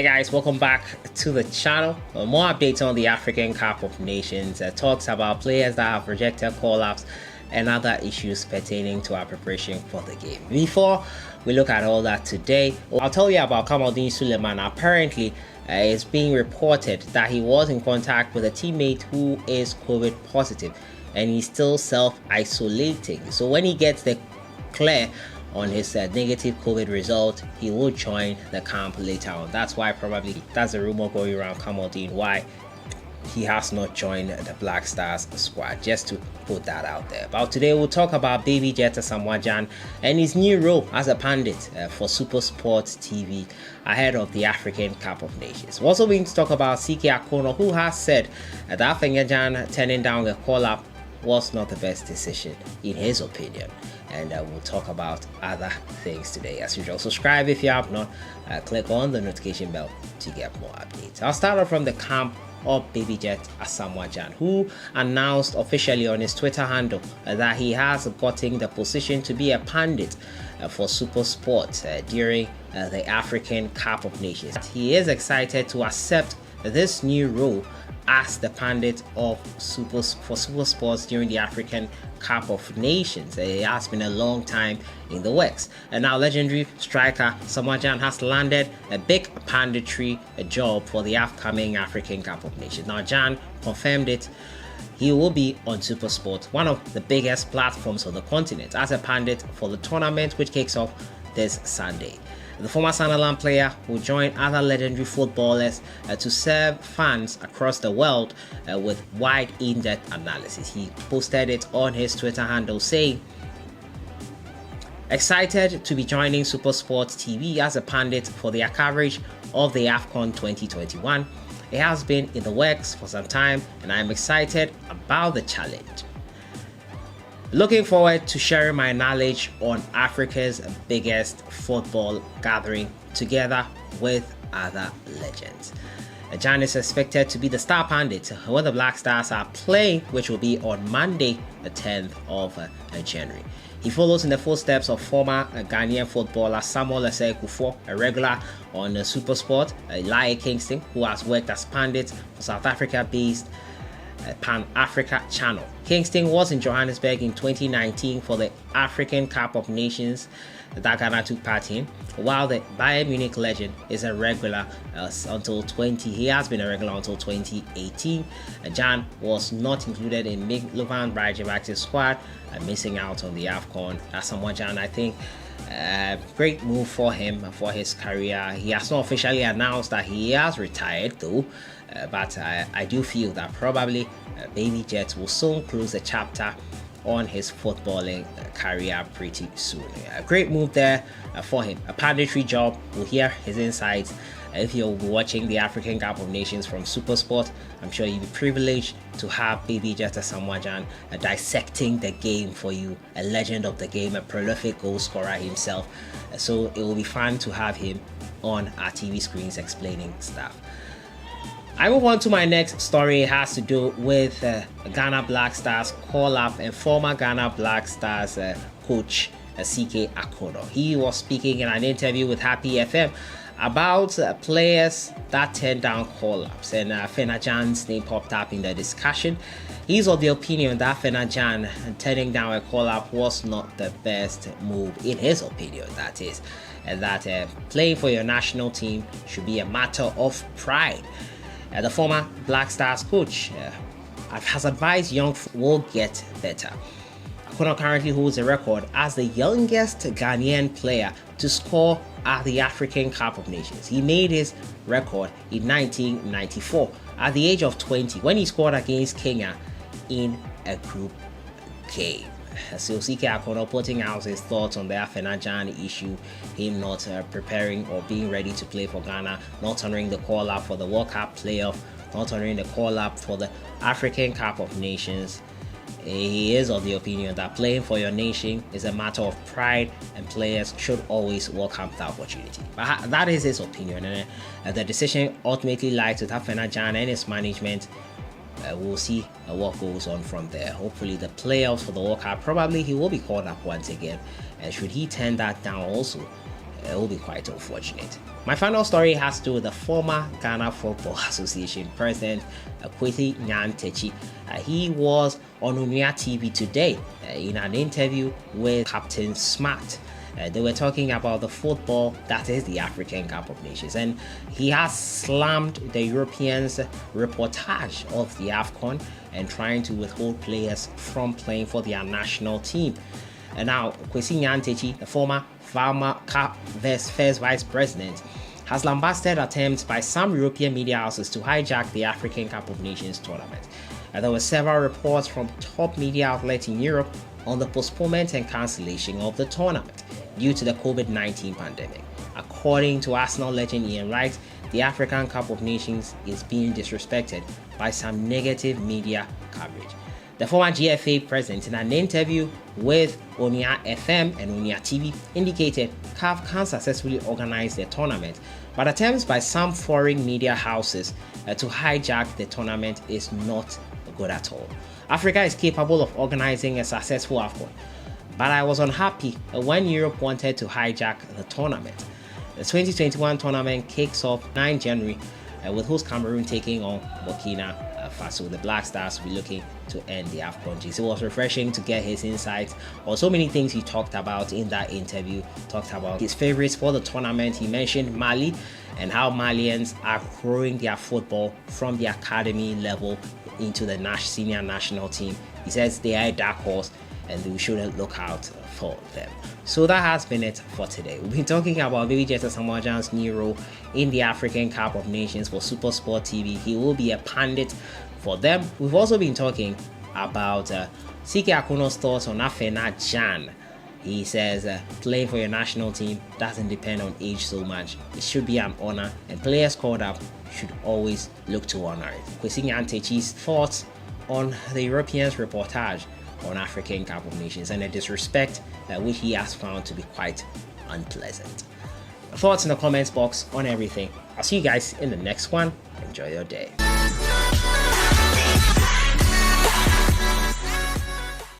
guys, welcome back to the channel. More updates on the African Cup of Nations, talks about players that have rejected call-ups and other issues pertaining to our preparation for the game. Before we look at all that today, I'll tell you about Kamaldeen Suleiman. Apparently, it's being reported that he was in contact with a teammate who is COVID positive and he's still self-isolating. So when he gets the clear on his negative COVID result, he will join the camp later on. That's the rumor going around Kamaldeen, why he has not joined the Black Stars squad, just to put that out there. But today we'll talk about Baby Jet Asamoah Gyan and his new role as a pundit for SUPERSPORT TV ahead of the African Cup of Nations. We're also going to talk about Akonnor, who has said that AFENA-GYAN turning down the call-up was not the best decision in his opinion. And we'll talk about other things today. As usual, subscribe if you have not, click on the notification bell to get more updates. I'll start off from the camp of Baby Jet Asamoah Gyan, who announced officially on his Twitter handle that he has gotten the position to be a pundit for SUPERSPORT during the African Cup of Nations. He is excited to accept this new role as the pundit for SUPERSPORT during the African Cup of Nations. It has been a long time in the works, and now legendary striker Asamoah Gyan has landed a big punditry job for the upcoming African Cup of Nations. Now Gyan confirmed it. He will be on SUPERSPORT, one of the biggest platforms on the continent, as a pundit for the tournament, which kicks off this Sunday. The former Sunderland player will join other legendary footballers to serve fans across the world with wide in-depth analysis. He posted it on his Twitter handle saying, "Excited to be joining SUPERSPORT TV as a pundit for their coverage of the Afcon 2021. It has been in the works for some time and I'm excited about the challenge. Looking forward to sharing my knowledge on Africa's biggest football gathering together with other legends." Gyan is expected to be the star pundit when the Black Stars are playing, which will be on Monday, the 10th of January. He follows in the footsteps of former Ghanaian footballer Samuel Gyan, a regular on SUPERSPORT, Lai Kingston, who has worked as pundit for South Africa-based Pan-Africa channel. Kingston was in Johannesburg in 2019 for the African Cup of Nations that Ghana took part in, while the Bayern Munich legend is a regular he has been a regular until 2018. Gyan was not included in Milovan Brajevac's squad, missing out on the Afcon. Asamoah Gyan, I think, great move for him for his career. He has not officially announced that he has retired though, but I do feel that probably Baby Jet will soon close the chapter on his footballing career pretty soon. A great move there for him. A punditry job. We'll hear his insights. If you're watching the African Cup of Nations from SUPERSPORT, I'm sure you'll be privileged to have Baby Jet Asamoah Gyan dissecting the game for you, a legend of the game, a prolific goal scorer himself. So it will be fun to have him on our TV screens explaining stuff. I move on to my next story. It has to do with Ghana Black Stars call-up and former Ghana Black Stars coach Akonnor. He was speaking in an interview with Happy FM about players that turned down call-ups, and AFENA-GYAN's name popped up in the discussion. He's of the opinion that AFENA-GYAN turning down a call-up was not the best move, in his opinion, that is, and that playing for your national team should be a matter of pride. The former Black Stars coach has advised young will get better. Akonnor currently holds a record as the youngest Ghanaian player to score at the African Cup of Nations. He made his record in 1994 at the age of 20 when he scored against Kenya in a group game. So Akonnor putting out his thoughts on the AFENA-GYAN issue, him not preparing or being ready to play for Ghana, not honoring the call-up for the World Cup playoff, not honoring the call-up for the African Cup of Nations. He is of the opinion that playing for your nation is a matter of pride and players should always welcome the opportunity. But that is his opinion, and the decision ultimately lies with AFENA-GYAN and his management. We'll see what goes on from there. Hopefully the playoffs for the World Cup, probably he will be called up once again, and should he turn that down also, it will be quite unfortunate. My final story has to do with the former Ghana Football Association president, KWESI. He was on NYANTAKYI today in an interview with Captain Smart. They were talking about the football that is the African Cup of Nations, and he has slammed the Europeans' reportage of the Afcon and trying to withhold players from playing for their national team. And now, KWESI, the former Cup first vice president, has lambasted attempts by some European media houses to hijack the African Cup of Nations tournament. There were several reports from top media outlets in Europe on the postponement and cancellation of the tournament due to the COVID-19 pandemic. According to Arsenal legend Ian Wright, the African Cup of Nations is being disrespected by some negative media coverage. The former GFA president, in an interview with Onia FM and Onia TV, indicated CAF can successfully organize the tournament, but attempts by some foreign media houses to hijack the tournament is not good at all. Africa is capable of organizing a successful Afcon, but I was unhappy when Europe wanted to hijack the tournament. The 2021 tournament kicks off 9 January with host Cameroon taking on Burkina Faso. The Black Stars will be looking to end the Afcon. It was refreshing to get his insights on so many things he talked about in that interview. Talked about his favorites for the tournament. He mentioned Mali and how Malians are growing their football from the academy level into the senior national team. He says they are a dark horse and we shouldn't look out for them. So that has been it for today. We've been talking about baby Jet Asamoah Gyan's new role in the African Cup of Nations for SuperSport TV. He will be a pundit for them. We've also been talking about CK Akonnor's thoughts on AFENA-GYAN. He says playing for your national team doesn't depend on age so much. It should be an honor, and players called up should always look to honor it. NYANTAKYI's thoughts on the Europeans' reportage on African Cup of Nations and the disrespect which he has found to be quite unpleasant. Thoughts in the comments box on everything. I'll see you guys in the next one. Enjoy your day.